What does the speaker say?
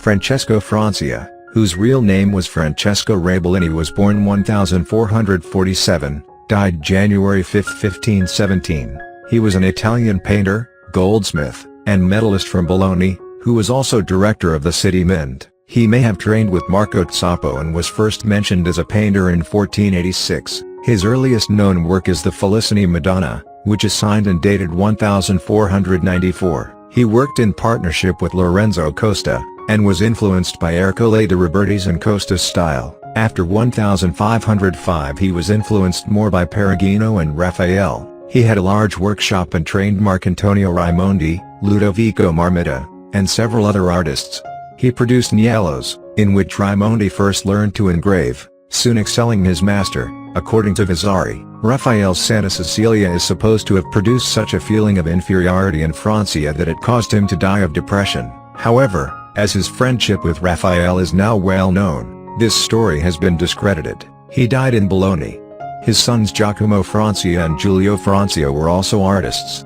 Francesco Francia, whose real name was Francesco Raibolini, was born 1447, died January 5, 1517. He was an Italian painter, goldsmith, and medallist from Bologna, who was also director of the city mint. He may have trained with Marco Zoppo and was first mentioned as a painter in 1486. His earliest known work is the Felicini Madonna, which is signed and dated 1494. He worked in partnership with Lorenzo Costa, and was influenced by Ercole de Roberti's and Costa's style. After 1505 he was influenced more by Perugino and Raphael. He had a large workshop and trained Marcantonio Raimondi, Ludovico Marmitta, and several other artists. He produced niellos, in which Raimondi first learned to engrave, soon excelling his master. According to Vasari, Raphael's Santa Cecilia is supposed to have produced such a feeling of inferiority in Francia that it caused him to die of depression. However, as his friendship with Raphael is now well known, this story has been discredited. He died in Bologna. His sons Giacomo Francia and Giulio Francia were also artists.